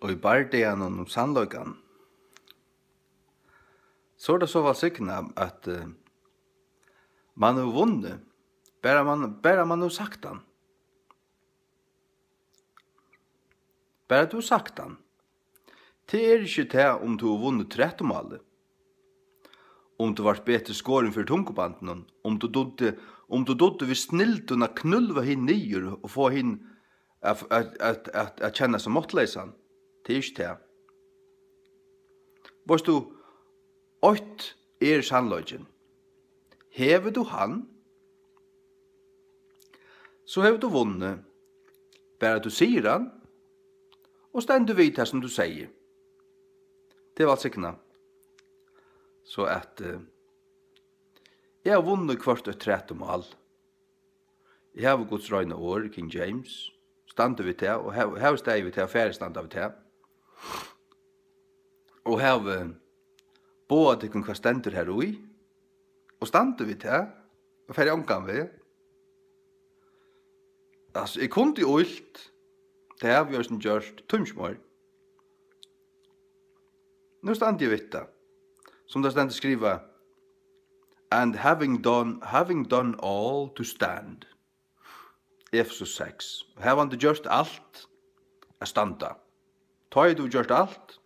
og i bardean og sannløykan, så det så valsikna at man har vunnet, bare man har sagt han. Bare du har sagt han. Det ikke det om du har vunnet 13 målet. Om du var bedre skåren for tungobanden, om du dodde vi snilt unna knulva hin nyer og få hin at kjenne som måttleisan. Det ikke det. Vars du, 8 sannløgjen. Hever du han, så hever du vunnet, bare du sier han, og stendur vid det som du sier. Det var sikna. Så at jeg har vunnet kvart et 13 mål. Jeg har Guds røyne år, King James, stande vi til, og her steg vi til, og færre stande vi til. Og her både til hva stender her ui, og stande vi til, og færre omgang vi. Altså, jeg kunne jo alt, det har vi også gjort tumsmål. Nå stande jeg vidt det. Som det stender skriva, and having done all to stand. Efesus 6. Her var det gjort alt a standa. Ta du gjort alt.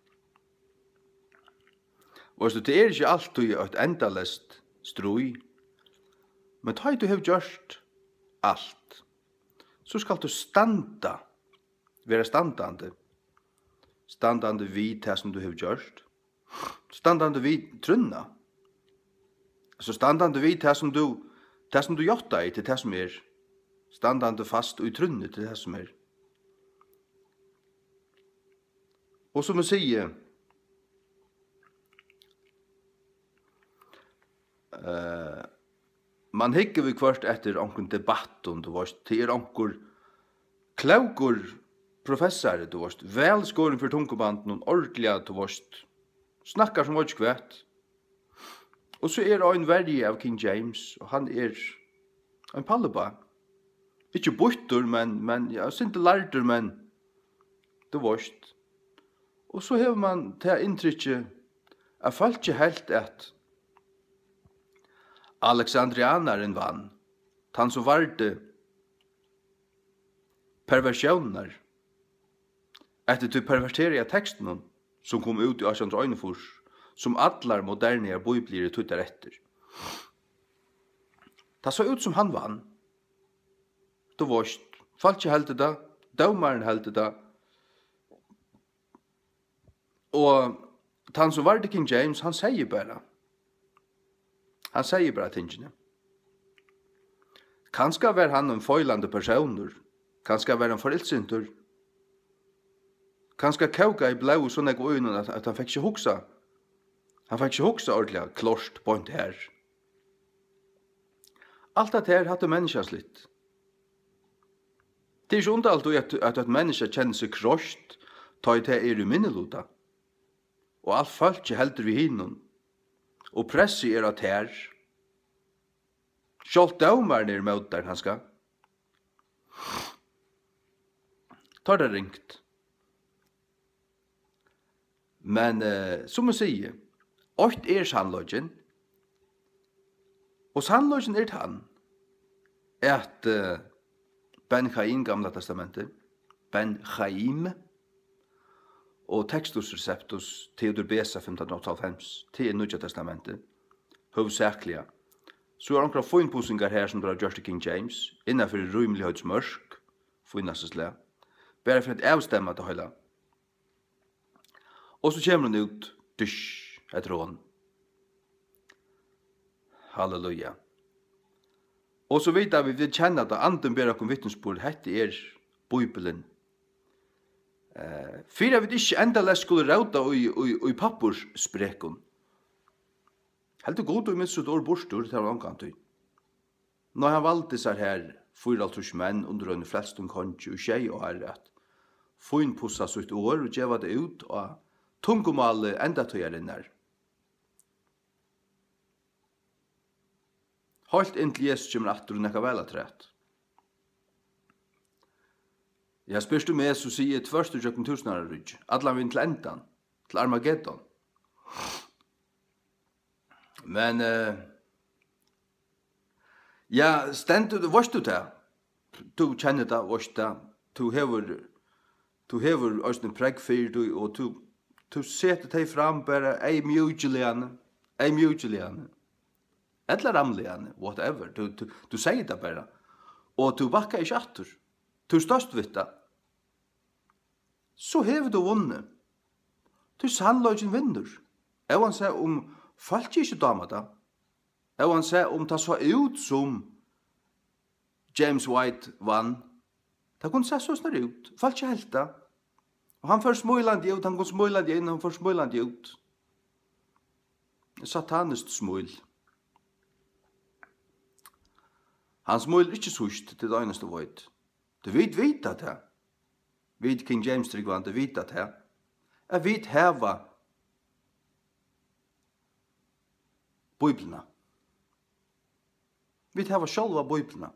Og det ikke alltid et endalest strui, men ta du har gjort alt, så skal du standa, være standande. Standande vid det som du har gjort. Standande vid trunna. Så standande vid det som du gjort deg til det som standande fast og i trunne til det som Og som jeg sier, man hikker vi kvart etter onken debatt om det var til onker klaukur professor du var velskåren for tungobanden og ordentlig du var snakkar som var ikke kvett. Og så en verje av King James, og han en palleba. Ikke bøtter, men ja, sinte lærter, men det varst. Og så har man til inntrykket, jeg falt ikke helt at Alexandrianeren vann, han som varde perversjoner, etter til perverteria teksten som kom ut i 1841, som allar moderne bibler tuttar etter. Det så ut som han vann. Det varst. Falt ikke helt det, daumaren helt det. Og han som var det King James, han sier bare tingene. Kanskje var han en feilande personer, kanskje var han foreldsinter, kanskje kauka i blau sånn jeg går innan at han fikk ikke huksa. Han fikk ikke huksa ordentlig klart på en her. Alt det her hadde menneskene litt. Det ikke alltid at et menneske kjenner seg krost, ta i det i minneluta. Og alt folk ikke helder vi hinnom. Og presset at her. Sjalt daumeren mot der han skal. Ta det ringt. Men som jeg sier, 8 sannløgjen, og sannløgjen han, at Ben Chaim, Gamla testamentet, Ben Chaim, og Textus Receptus, Theodor Besa, 1598, til Nudja testamentet, hovedsaklige. Så er noen foinposingar her som drar gjørst til King James, innenfor rymelighetsmørsk, foinnassesle, bare for et avstemme til høyla. Og så kommer han ut, dysh, etter hånd. Halleluja. Og så vet vi vil kjenne at anden ber okkom vittnesbord, hette Bibelen. Fyra vi ikke enda les skulle rauta i pappurssprekon. Helt god og minst et år borstur til han omkant. Når han valgte seg her, 4,5 menn under en flestum konti og tjei og her at foin pussa sitt år og djeva det ut og tungomale enda tøyarinnar. Halt inntil Jesus kommer atter og nekka vel at rett. Jeg spørs du med, så sier jeg tvørst og jøkken tusenare rydg. Alla vinn til endan, til Armageddon. Men, ja, stendur du, varst du det? Du kjenner det, varst det. Du hever òsne pregg fyrir du, og du setter deg fram bare ei mjugeliane. Eller ramliane, whatever. Du sier det bare. Og du bakkar ikke atter. Du størst vidt det. Så hever du vunnet. Du sannløgjen vinner. Jeg vil si folk ikke damer det. Jeg vil si det så ut som James White vann. Det kunne se så snar ut. Folk ikke helt det. Og han får smøyland ut, han går smøyland inn, han får smøyland ut. Satanist smøyl. Han smøyl ikke sust til det eneste vøyt. Du vet at det. Vid King James tryggvann, du vet at det. Jeg vet heva Bibelna. Vi heva sjálva Bibelna.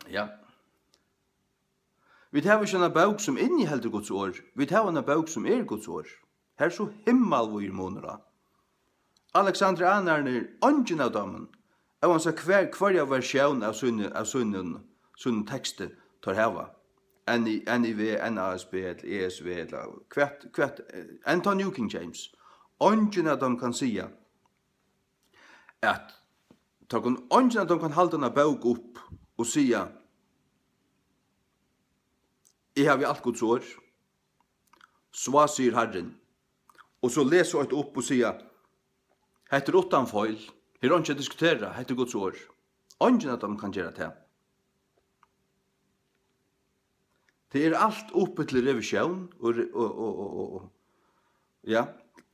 Ja. Vi heva ikke en bok som innehelder Guds år. Vi heva en bok som Guds år. Her så himmel hvor måneder. Alexander Anarner, ånden av dommen. Jeg vil si hver versjon av sunne tekster tar heva. NIV, NASB, ESV, hvert, Anton New King James. Ånden av dem kan si at ånden av dem kan halde denne bok opp og si jeg har vi alt Guds år. Så sier Herren. Og så leser jeg opp og sier heter utan feil. Her er ikke diskutera, heter Guds år. Ånden av dem kan gjøre det. Det er alt oppe til revisjon og ja,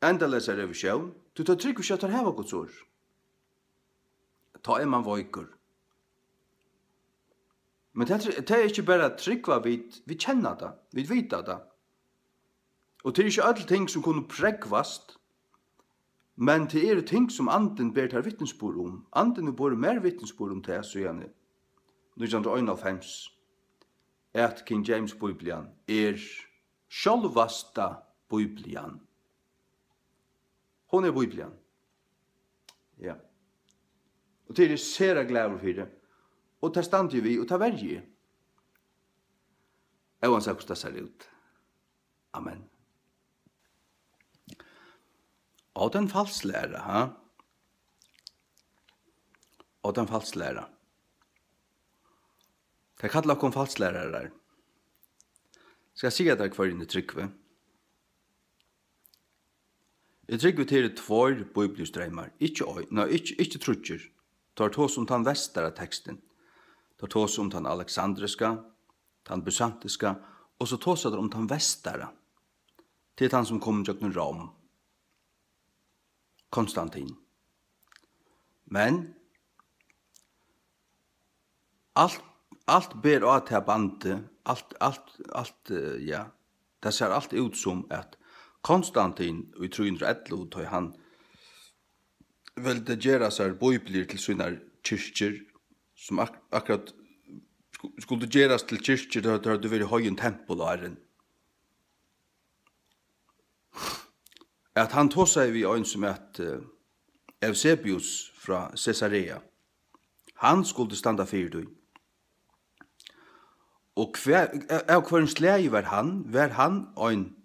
enda leser revisjon. Du tar trygg ikke at det her var Guds år. Ta man vøyker. Men det er ikke bare trygg hva vi kjenner det, vi vet det. Og det er ikke alle ting som kunne pregvast, men det er ting som anden ber til vittnesbord om. Anden ber mer vittnesbord om det, så gjerne. 1991, at King James Biblian sjálvasta Biblian. Hon Biblian. Ja. Og det er sera glad for det. Og det stand vi, og det verger. Jeg vil si hvordan det ser ut. Amen. Og den falslære, ha? Og den falslære. Det kallar okkom falslærere. Skal jeg si at det er hver inn i Trygve? I Trygve til tvær bibelstrømmer. Ikke trutjer. Tar tås om den vestere teksten. Tar tås om den alexandriska, den bysantiska, og så tås det om den vestere. Til den som kom til Rom. Konstantin. Men allt ber av til bandet, ja, det ser alt ut som at Konstantin i 311 tog han ville gjøre seg bibler til sine kyrkjer, som akkurat skulle gjøres til kyrkjer der det var høyen tempel og æren. At han tog seg vi øyn som at Eusebius fra Caesarea, han skulle standa fyrir du. Og av hverens leie var han en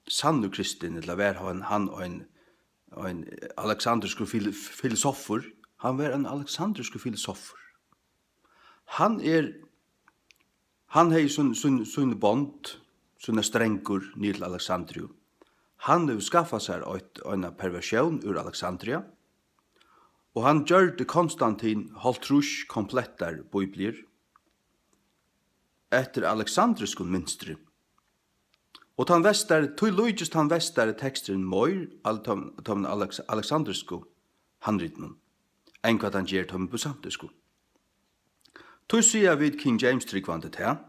sann kristin, eller var han en alexandrisk filosofer. Han var en alexandrisk filosofer. Han har sånne bond, sånne strengur ned til Alexandria. Han har skaffet seg en perversjon ur Alexandria, og han gjør det Konstantin halvtrus komplettar bibler etter alexandrisk minstri. Og han vestar, tog logist han vestar teksteren møyr av alexandrisk handritmen, enn hva han gjør tom bysantisk. Tog sier vid King James tryggvandet her,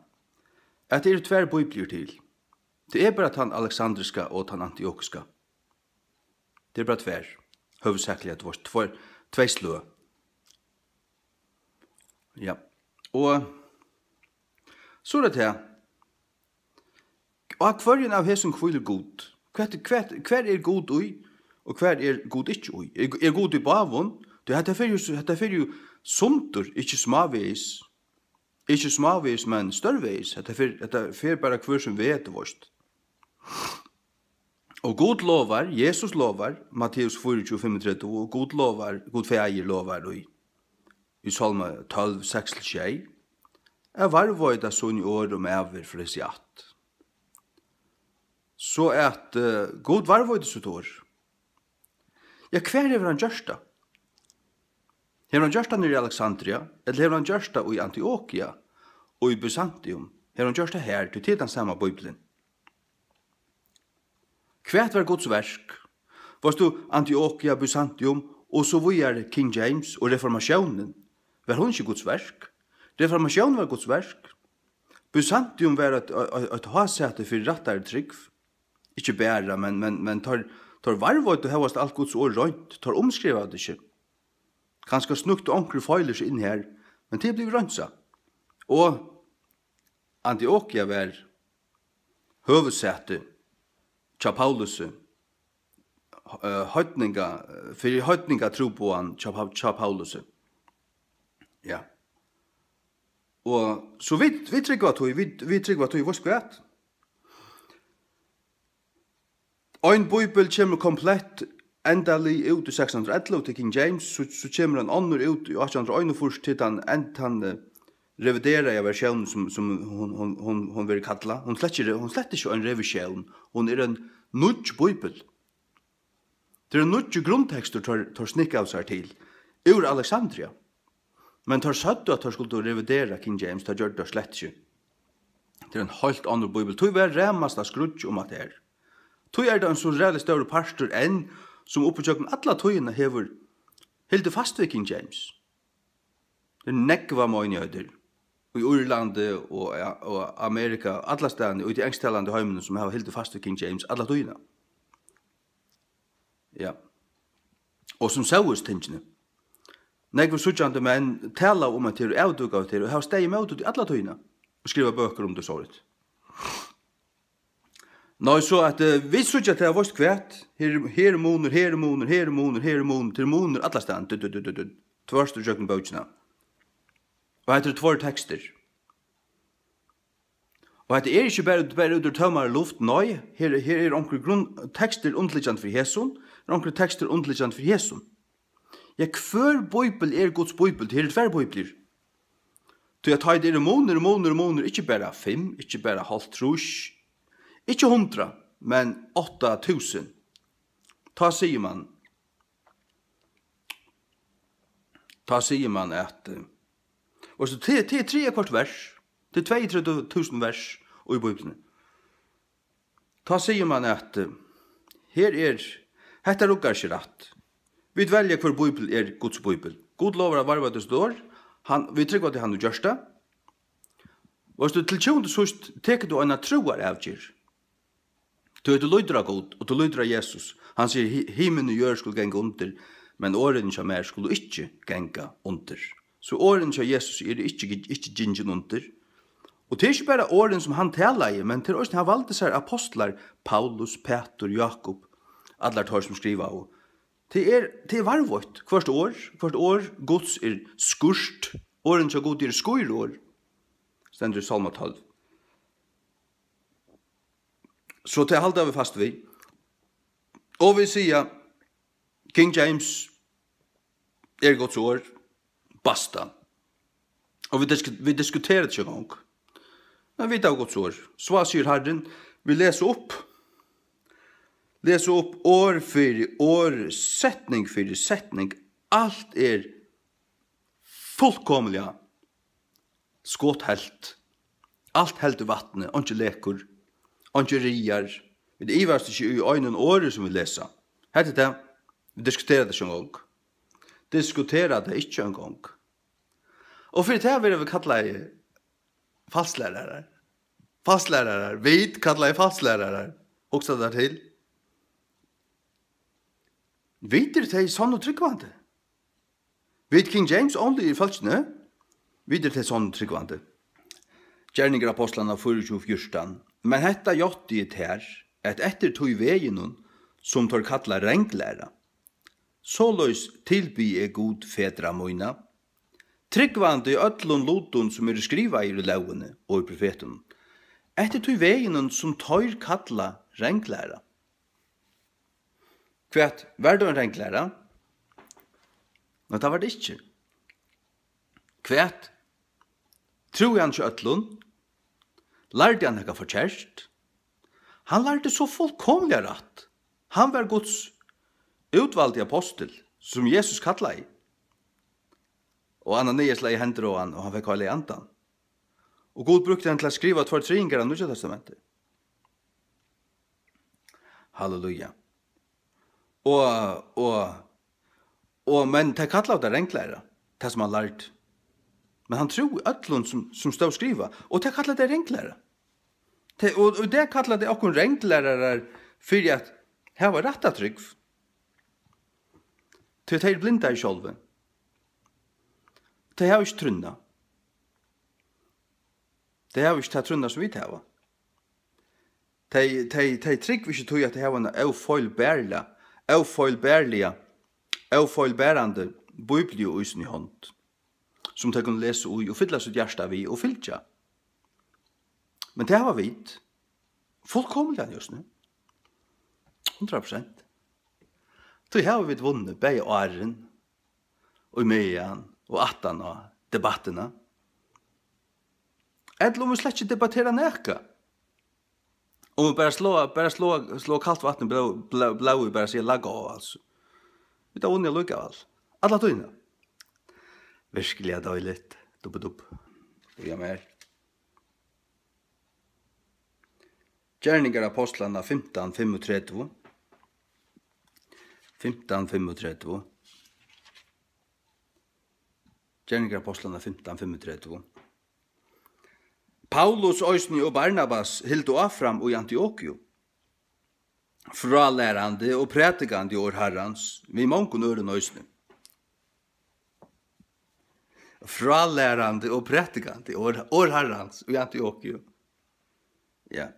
at det er tver bibler til. Det er bare den alexandriska og den antiokiska. Det er bare tver. Hovedsakelig at det var tve slå. Ja. Og så det her. Og hver av hesen kviler god. Hver god ui, og hver god ikke ui. God i bavun, det er jo sundur, ikke smavis. Ikke smavis, men størvis. Det er bare hver som vet vårt. Og god lovar, Jesus lovar, Matteus 24:35, og god lovar, god feir lovar i Salme 12:6-6, varvoida sånn i år om over for dess jatt. Så at god varvoida sitt år. Ja, hver hever han gjørsta? Hever han gjørsta nere i Alexandria, eller hever han gjørsta i Antioquia og i Byzantium? Hever han gjørsta her til den samme Bibelen? Hvert var Guds verk? Varst du Antioquia, Byzantium, og så var King James og reformasjonen? Var hun ikke Guds verk? Reformasjonen var Guds verk. Byzantium var et hasete for rattere trygg. Ikke bæra, men tar varvått og hevast alt Guds ord rønt, tar omskrivet det ikke. Kanskje snukt og ankre feiler seg inn her, men det blir røntsa. Og Antioquia var høvesete tja Paulus, høytninga tro på han tja Paulus. Ja. Og så vi trykker at vi var skvært. Ein bibel kommer komplett endelig ut i 611 til King James, så kommer han annor ut i 1841 til han reviderer av versjonen som hon vil kalla. Hon sletter ikke en revisjon, hon en nudge bibel. Det en nudge grunntekster tar snikka av seg til, ur Alexandria. Men tar satt at tar skulle revidere King James, tar gjør det slett ikke. Det en helt annen bibel. Tog var remast av skrudj om at det Tog det en så reelle større pastor enn som oppetjøkken alle togene hever helt fast ved King James. Det nekva møgnjøder i Irland og Amerika, alle stedene, og i de engsttalende heimene som har helt fast ved King James, alle togene. Ja. Og som saues tingene. Nekva suttjande menn tala om at det avdugga av det, og har steg med ut i alle togene, og skriva bøker om det såret. Nå, så at vi suttja til å vårt kvært, her moner, til moner, alle stedene, tverst og jøkken bøkene. Og heter tvær tekster. Og heter ikke bare ut tømmere luft, nei, her onker tekster undliggjant for Jesun, onker tekster undliggjant for Jesun. Ja, hver bøybel Guds bøybel, her tvær bøybler. Så jeg tar det moner, ikke bare 5, ikke bare halvt trus, ikke 100, men 8000. Ta sier man at og så det 3 vers, det 32.000 vers i Bibelen. Ta sier man at hetta rukkar ikke rett. Vi velger hver Bibel Guds Bibel. God lover av varva det står, vi trykker til han og gjørsta. Og så til tjont sust teker du en troar avgjør. Du lydra god, og du lydra Jesus. Han sier, himmel og jør skulle genge under, men åren som skulle ikke genge under. Så åren som Jesus ikke gingen under. Og det ikke bare åren som han taler i, men til oss han valgte seg apostlar, Paulus, Peter, Jakob, alle tar som skriver av. Det varvått. Hvert år, Guds skurst, åren som god skuirår, stender i Salma 12. Så det halda vi fast vi. Og vi sier, King James Guds år, basta. Og vi diskuterer det ikke en gang. Men vi tar Guds år. Så sier Herren, vi leser opp år for år, setning for setning. Alt fullkomlig skåthelt. Alt helt i vattnet, og ikke leker, og ikke rier. Det iverst ikke i øynene året som vi leser. Hette det, vi diskuterer det ikke en gang. Diskuterer det ikke en gang. Og for det vil vi kalle falslærere. Falslærere. Vi kaller falslærere. Hoksa det til. Vet det sånn og tryggvande? Vet King James only i falskene? Vidare till sån tryggvande. Gärningar apostlarna 24:14. Men hetta jotti it her, at etter tog vegen som tar kalla renklæra. Såløys tilby god fedra moina. Tryggvande i öllun lutun som skriva i lovene og i profeten. Etter tog vegen som tar kalla renklæra. Kvært, var det en renklæra? Men det var det ikke. Kvært, tror han ikke öllun? Lærte han ikke forkjærst? Han lærte så fullkomlig rett. Han var Guds utvalgte apostel, som Jesus kallet i. Og Ananias la i hender av han, og han fikk alle i andan. Og Gud brukte han til å skrive 2 tringar av Nya testamentet. Halleluja. Men det kallet det renklæra, det som han lærte. Men han tror öllun som stod skriva, og det kallet det renklæra. Og det kallet det okkur renklærar fyrir at her var retta trygg. Til det er blinda i sjolve. Det er ikke trunna. Det er ikke det trunna som vi tar. Det er trygg vi ikke tog at det er en avfeilbærande bibli og isen i hånd, som de kunne lese ui og fylla sitt hjärsta vi og fylltja. Men det var vidt. Fullkomlig just nu. 100%. Så har vi vunnet bei åren, og i mejan, og attan og debattene. Eller om vi slett ikke debatterer neka. Om vi bare slå kaldt vatten, blå vi bare sier lagga av, altså. Vi tar vunnet lukka av, alla tøyna. Virkelig er døyligt. Dupp. Og jeg mer. Gjerningar apostlarna 15:35. 15:35. Gjerningar apostlarna 15:35. Paulus, Øysni og Barnabas hildu affram i Antiochio. Fralærande og prætikande år Herrans, vi mongon øren Øysni. Fralærande og prætikande år Herrans i Antiochio. Ja.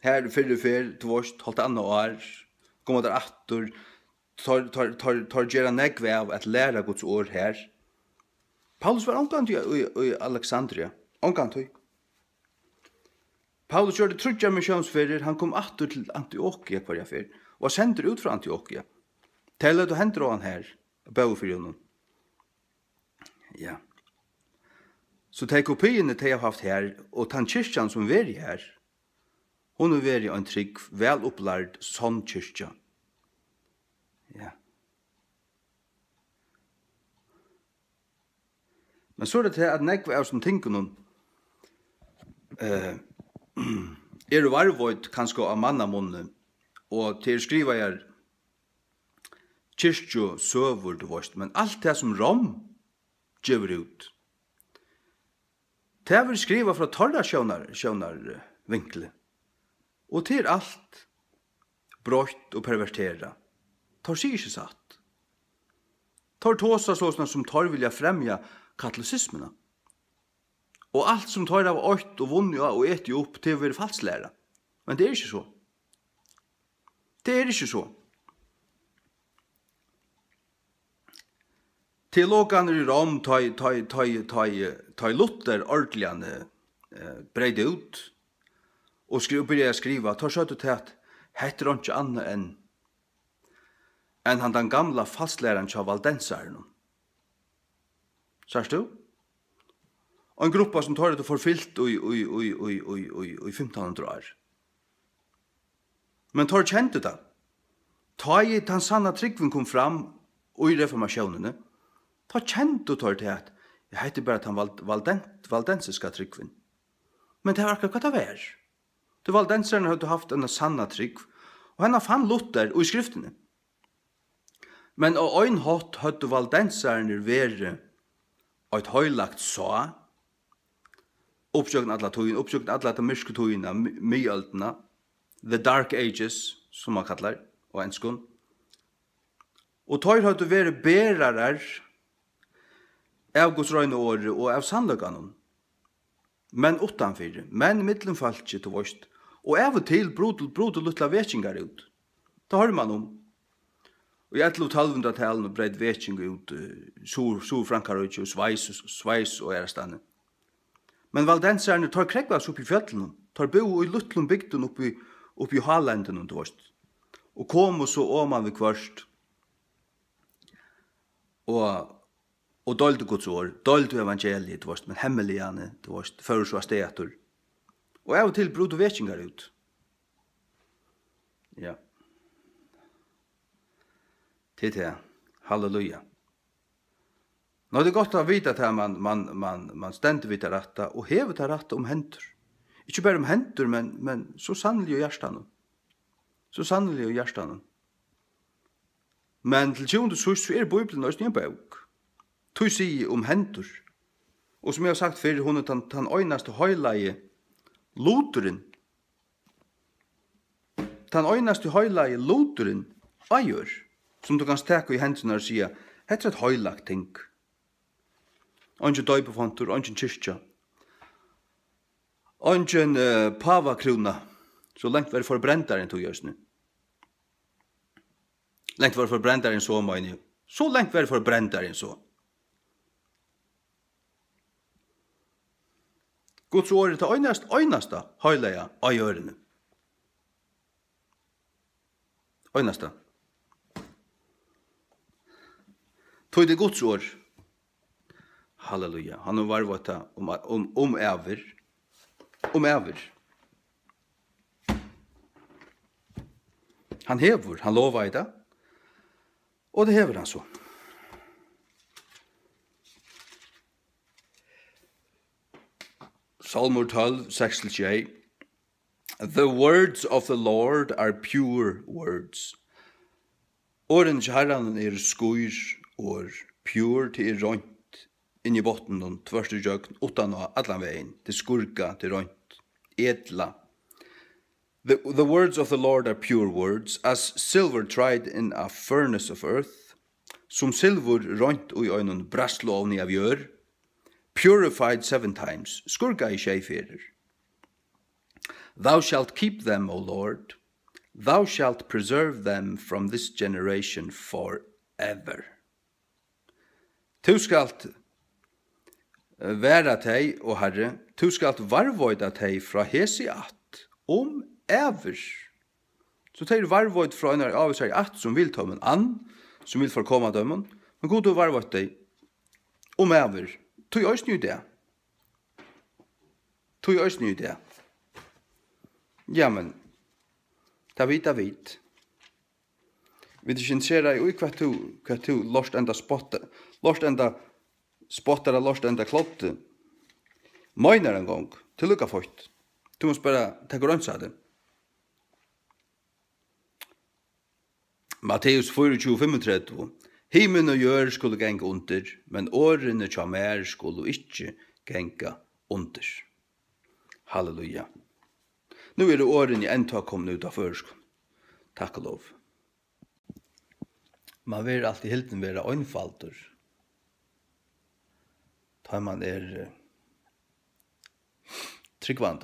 Her fyrir tvåst, holdt anna år, kom der attor, tar gjerra negve av at læra Guds år her. Paulus var omgant i Alexandria, omgant i. Paulus gjorde trudja missionsferir, han kom attor til Antiochia hverja fyr, og sender ut fra Antiochia. Tellet og hender han her, bau fyrir honom. Ja. Så de kopiene de har haft her, og den kyrkjan som er her, hun er vært en trygg, vel opplærd sånn kyrkja. Ja. Men så er det til at nekve av som tenker noen er varvøyt kanskje av mannamunne, og til skriva jeg kyrkjo søvur du vorst, men alt det som Rom gjør ut, det vil skriva fra torra sjånar vinkle. Og til alt brøtt og pervertera. Tar sier ikke satt. Tar tåsa sånn som tar vilja fremja katolisismena. Og alt som tar av åkt og vunnet og eti opp til å være falsklæra. Men det er ikke så. Det er ikke så. Teologene i Rom tar Luther ordentligane breide ut og begynner å skrive, tar skjøtt til at heter han ikke annet enn han den gamla falsklæreren til valdenseren. Sørst du? Og en gruppa som tar det forfylt i 1500 år. Men tar kjente det. Ta i den sanna tryggven kom fram og i reformasjonene. Ta kjente tar til at jeg heter bare den valdensiska tryggven. Men det var akkurat hva det var. Det valdenserne hadde haft en sanna trygg, og henne fann Luther og i skriftene. Men av øyn hatt hadde valdenserne vært et høylagt så, oppsøkken alle de mørke togene, myøltene, the dark ages, som man kallar, og enskund. Og tog hadde vært bærere av Guds røyne året og av sannløkene. Men utanfyr, men mittenfalket til vårt, og av og til brot luttla vetjingar ut. Det hører man om. Og i 1100-tallet breit vetjing ut Sur-Frankarøyke og Sveis og Erastane. Men valdenserne tar krekvas opp i fjøtlen, tar bo i luttlom bygden opp i Halenden til vårt. Og kom og så åman vi kvørst. Og dolde Guds år, dolde evangeliet til vårt, men hemmeligjane til vårt, fører så steater. Og av og til brot og vetjingar ut. Ja. Til. Halleluja. Nå er det godt å vite at man stender vidt retta, og hever til retta om hentur. Ikke bare om hentur, men så sannelig og hjertan. Så sannelig og hjertan. Men til tjons så er Bibelen også en bok. Tu sier om hentur. Og som jeg har sagt før, hun er den øynaste høyleie loteren. Den øynaste høyleie loteren eier, som du kan steke i hendene og sige, hette et høylagt ting. Ongen døybefantur, ongen kyrkja. Ongen pavakrona, så lengt var forbrentaren tog gjørs nu. Lengt var forbrentaren så, mener jeg. Så lengt var forbrentaren så. Guds året til øynasta høyleia av gjørene. Øynasta. Tog det Guds år. Halleluja. Han har varvat om æver. Om æver. Han hever, han lovar i det. Og det hever han så. Salmur 12, 6-8. The words of the Lord are pure words. Åren til Herren er skuir og pure til rønt inn i botten og tvørste jøkken utan å allan veien til skurka til rønt edla. The words of the Lord are pure words, as silver tried in a furnace of earth, som silver rønt og i øynene brastlovni av gjør, purified 7 times, skurka i tjeiferer. Thou shalt keep them, O Lord. Thou shalt preserve them from this generation forever. Tu skalt væra teg, o Herre, tu skalt varvoida teg fra hesi at, ever. Så teg varvoid fra en avisar at som vil ta men an, som vil forkomma dømmen, men god du varvoid teg, ever. Tu er også det. Tu er også det. Ja, men, ta vit. Vi ikke interesserer i hva tu lost enda spottar, lost enda klotte. Møyner en gang, til lukka fort. Du må spørre, ta grønt sa det. Matteus 24:35. Himmel og jør skulle genge under, men årene tja mer skulle ikke genge under. Halleluja. Nå er det årene enda kommet ut av førskon. Takk og lov. Man vil alltid hilden være øynfalter. Da man tryggvand.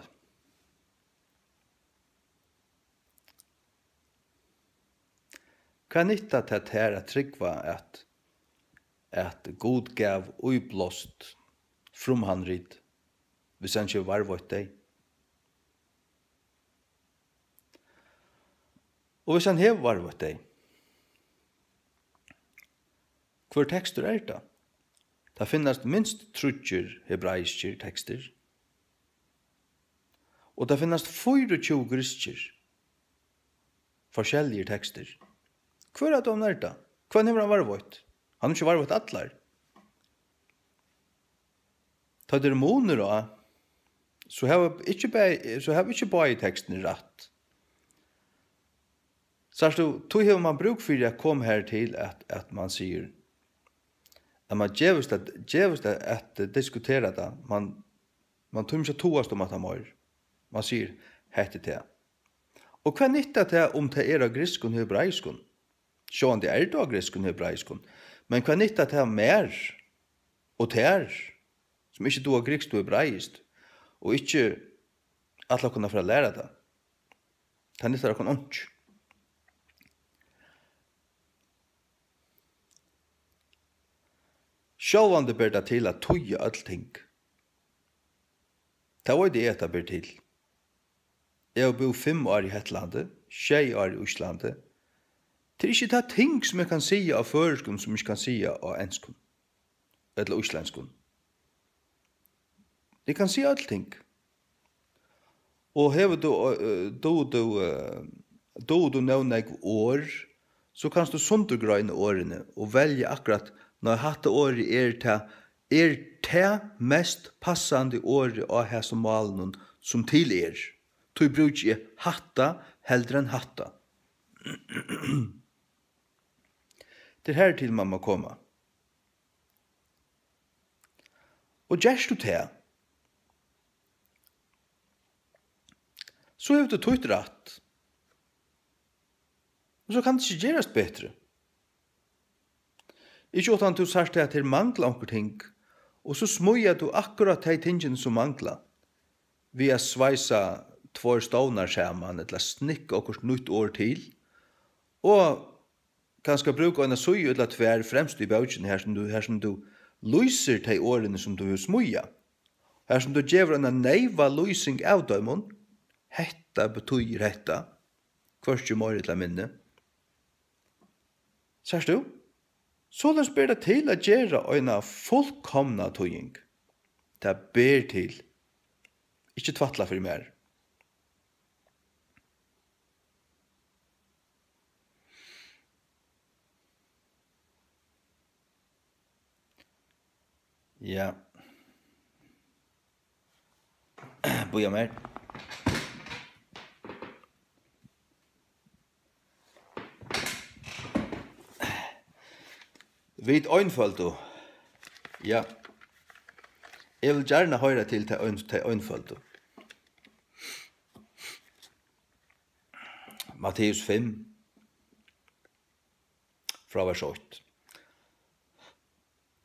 Hva nytta til her at tryggva at god gav uiblåst from han rid, hvis han ikke varvått deg? Og hvis han hever varvått deg, hver tekster det? Det finnes minst 30 hebraiske tekster, og det finnes 24 grisker forskjellige tekster. Hver er det om det? Hva har han varvått? Han har ikke varvått atler. Ta det måneder da, så har vi ikke bare i teksten rett. Så tog har man bruk for å komme her til at man sier at man djevist at diskutera det. Man tog ikke toast om at han var. Man sier hette til. Og hva nytta til om det er av griskon og hebraiskon? Sjåan det er det av griskon og hebraiskon. Men hva nytta til mer Og ter, som ikke du har grikst og hebreist, og ikke at la kunne fra lære det. Det nytter dere ikke. Sjálvande ber det til at tøye allting. Det var det jeg ber til. Jeg har bodd 5 år i Hetlandet, 6 år i Oslandet. Det er ikke det ting som jeg kan si av føreskum som jeg kan si av enskum. Eller oslandskum. Jeg kan si allting. Og hever du nevne et år, så kan du sundergrøyne årene og velge akkurat når hatt året er det mest passande året av her som malen som til Du bruker hatta heldre enn hatta. Det her til man må komme. Og gjørs du det, så har du tøyt rett. Og så kan det ikke gjøres bedre. Ikke utan du sagt at det mangler noen ting, og så smøyer du akkurat de tingene som mangler. Vi har sveisa 2 stånar sammen, eller snikka okkur nytt år til, og kanskje bruke en søy eller 2 fremst i bautjen her som du lyser de årene som du har smøya. Her som du gjør en neiva lysing av døymon, hetta betyr hetta, kvart mer eller minne. Sørst du? Så la oss ber det til å gjøre en fullkomna tøying. Det ber til. Ikke tvattla for mer. Ja. Boja mer. Vid øynfølto. Ja. Jeg vil gjerne høre til øynfølto. Matteus 5, fra vers 8.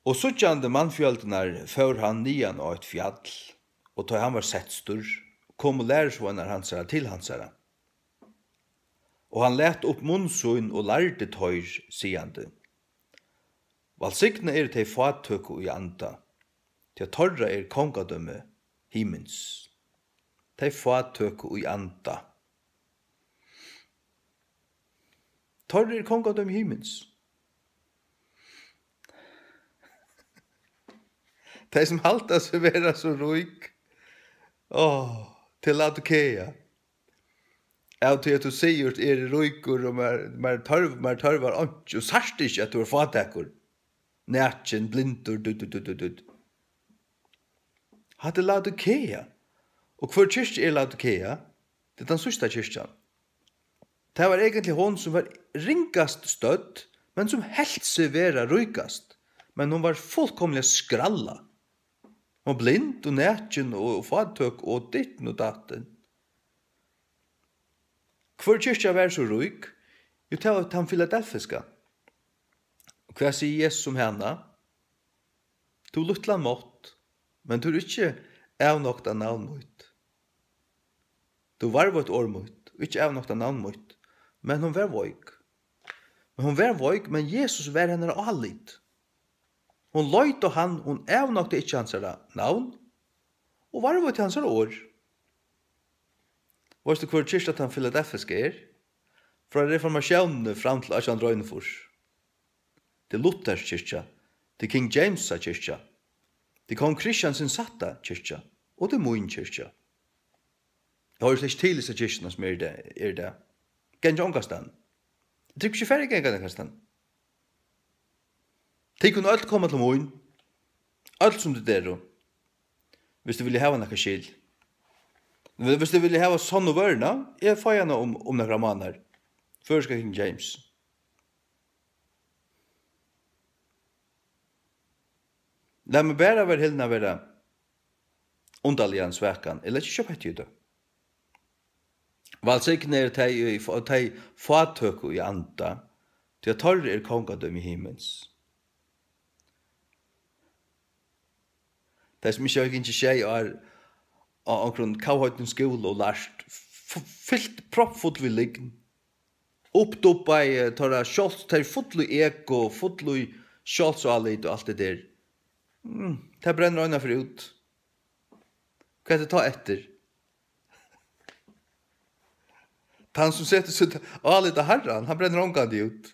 Og suttjande mannfjöldenar før han nian av et fjall, og da han var sett stor, kom lærersvånar hansara til hansara. Og han let opp munnsøyn og lærte tøyr, siande. Valsikne til fattøku i anda, til torra kongadømme himmens. Til fattøku i anda. Torra kongadømme himmens. De som halta seg vera så ruik. Til Laodikea. Av til at du sier ruikur og mer tarvar ikke, og sørst ikke at du fattøkur. Nætjen, blindur, dutt. Hadde Laodikea. Og hver kyrkje Laodikea? Det den sørste kyrkjen. Det var egentlig hon som var ringast stødd, men som helst seg vera rykast. Men hon var fullkomlig skralla. Hon blind og nætjen og fadtøk og ditten og datten. Hver kyrkja var så ryk? Jo, det var han filadelfiska. Hva sier Jesus om henne? Du luttla mått, men du ikke avnokta navn mot. Du var et år mot, ikke avnokta navn mot, men hun var voik. Men Jesus var henne allit. Hun løyt og hun avnokta ikke hans navn, og var et hans år. Vet du hva kyrkja han filadelfiska Fra reformasjonen fram til 1800 til Luthers kyrkja, til King James kyrkja, til Kong Christian sin satta kyrkja, og til min kyrkja. Jeg har slik til disse kyrkjene som det. Genja ongastan. Jeg trykker ikke ferdig genja ongastan. De kunne alt komme til min, alt som det der, hvis du ville hava noe skil. Hvis du ville hava sånn og vørna, jeg får gjerne om noen maner, før skal King James. La meg bare være hilna være underlig hans vekan, eller ikke kjøp etter det. Valsikne de fattøku i anda, til at torre kongadøm i himmels. Det som ikke har ikke tjej og omkring kavhøyten skole og lært fyllt proppfullt vi liggen. Uppdoppa i torra kjolt, det fullt i eko, fullt i kjoltsalit og alt det der. Det brenner øyna for ut. Hva er det ta etter? Han som setter seg alit av herran, han brenner omgant ut.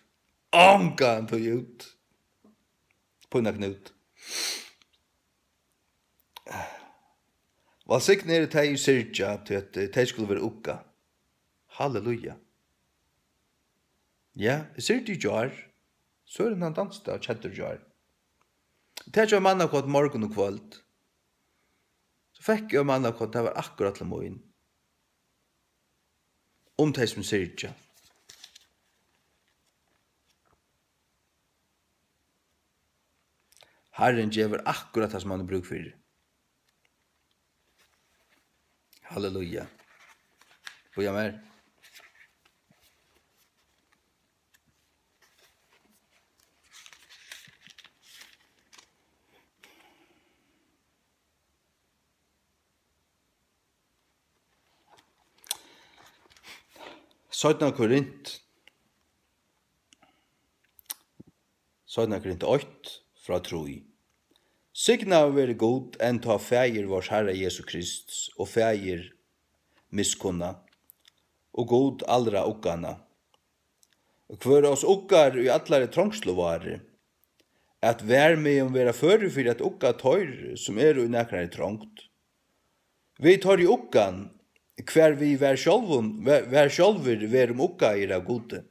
Omgant ut. Punna knut. Valsikne er det i syrja til at de skulle være ukka. Halleluja. Ja, jeg ser det i jar. Så er det han danset og kjenner jar. Det er jo mann av kvart morgen og kvalt. Så fikk jeg mann av kvart, det var akkurat til morgen. Om det som ser det. Herren gjør akkurat det som han har bruk for. Halleluja. Får jeg mer? Sødna Korint 8 fra Troi. Signa av være god enn ta feir vårs Herre Jesu Kristus og feir miskunna og god allra uggana. Og hver oss uggar i allare trongslovare at vær med om vera fører for at ugga tøyr som i nekrar trongt. Vi tar i uggan hver vi vær sjálfur ver ugga i av gode.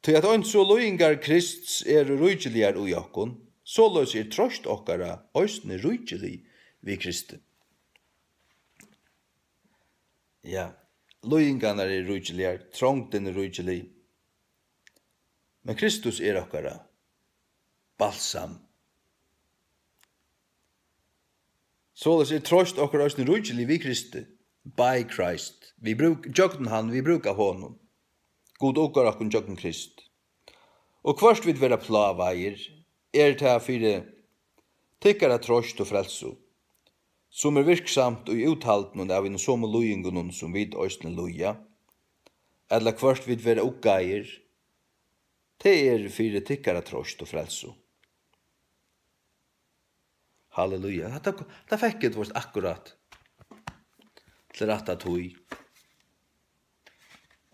Til at ein så loingar Krists rujeligar ui okkon, så løs trost okkara òsne rujelig vi Kristi. Ja, loingarna rujeligar, trongten rujelig. Men Kristus okkara balsam. Så løs trost okkara òsne rujelig vi Kristi, by Christ. Vi brukar honom. God okkar akkun jokken Krist. Og kvart vid vera plaveier, det fyrir tikkara trost og frelso, som virksamt og uthalten av en somme lojingun som vid òsne loja, eller kvart vid vera okkaier, det fyrir tikkara trost og frelso. Halleluja. Det fikk et vårt akkurat til retta tog.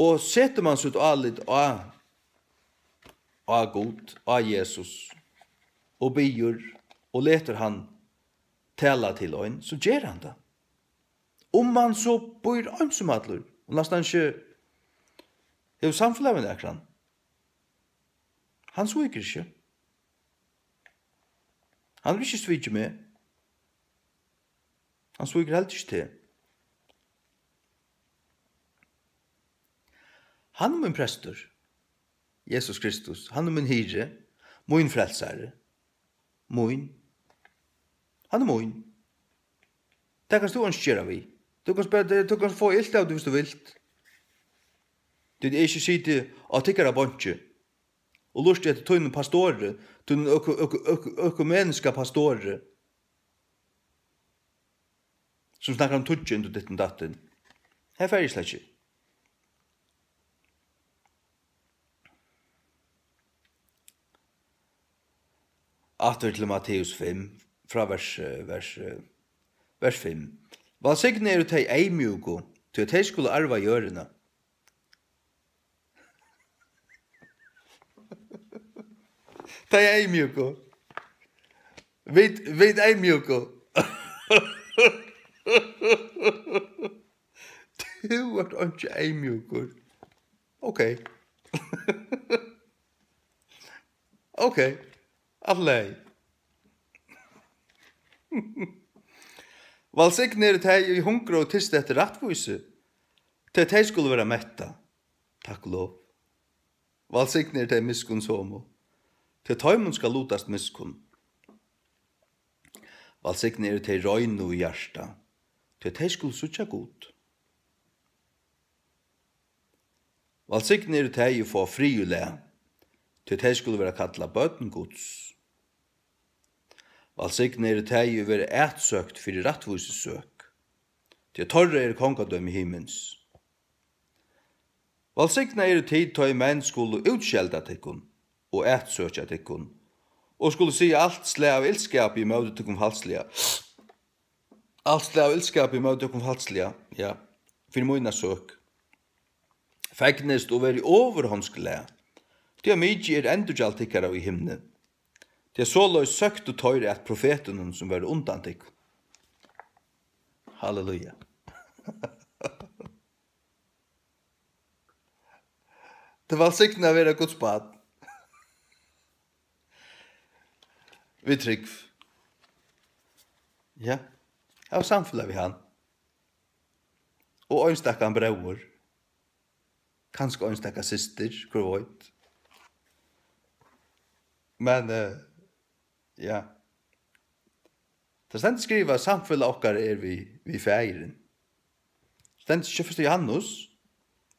Og setter man sitt alit av God, av Jesus, og byr, og leter han tala til øyn, så gjør han det. Om man så byr ønsomadler, og nesten ikke er samfunnet med ekran, han sviker ikke. Han vil ikke svike med. Han sviker helt ikke til. Han min prester, Jesus Kristus, han min hyre, min frelsare, han min. Det kan du ønskjere vi. Du kan få ilt av det hvis du vil. Du er ikke sitte og tikkere bonche, og lurt etter tøyne pastorer, tøyne økumeniske pastorer, som snakker om tudgen til ditten datten. Her er ferdig slett ikke. Atter til Matteus 5, fra vers 5. Valsigne er tei eimjugo, til at tei skulle arva gjørena. Tei eimjugo. Vid eimjugo. Du var ikke eimjugo. Ok. Ok. Allei. Valsigne er tei i hunger og tyst etter rattvise, til tei skulle være metta. Takk og lov. Valsigne er tei miskunns homo, til tøymon skal lutast miskunn. Valsigne er tei røynu i hjersta, til tei skulle sutja god. Valsigne er tei i få fri og le, til de skulle være kattla bøten gods. Valsigne er teg å være ætsøkt for rattvise søk, til torre er kongadøm i himmens. Valsigne er tid tøy menn skulle utskjelda tikkun, og ætsøkja tikkun, og skulle si alt slag av ilskap i møte tikkum falsliga. Alt slag av ilskap i møte tikkum falsliga, ja, for moina søk. Fegnest og veri overhåndsklea, til mykje er endurgjalt tikkara i himne. Det så løy søkt og tøyre at profeten som var undan tikk. Halleluja. Det var sikten av være Guds bad. Vi trygg. Ja, jeg har samfunnet vi han. Og øynstakkan brauer. Kanskje øynstakkan syster, hvor vårt. Men, ja. Det stendt skriva samfunnet okkar er vi feiren. Stendt 21. Johannes.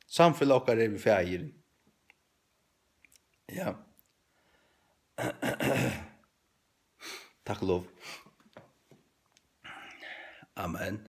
Samfunnet okkar er vi feiren. Ja. Takk lov. Amen.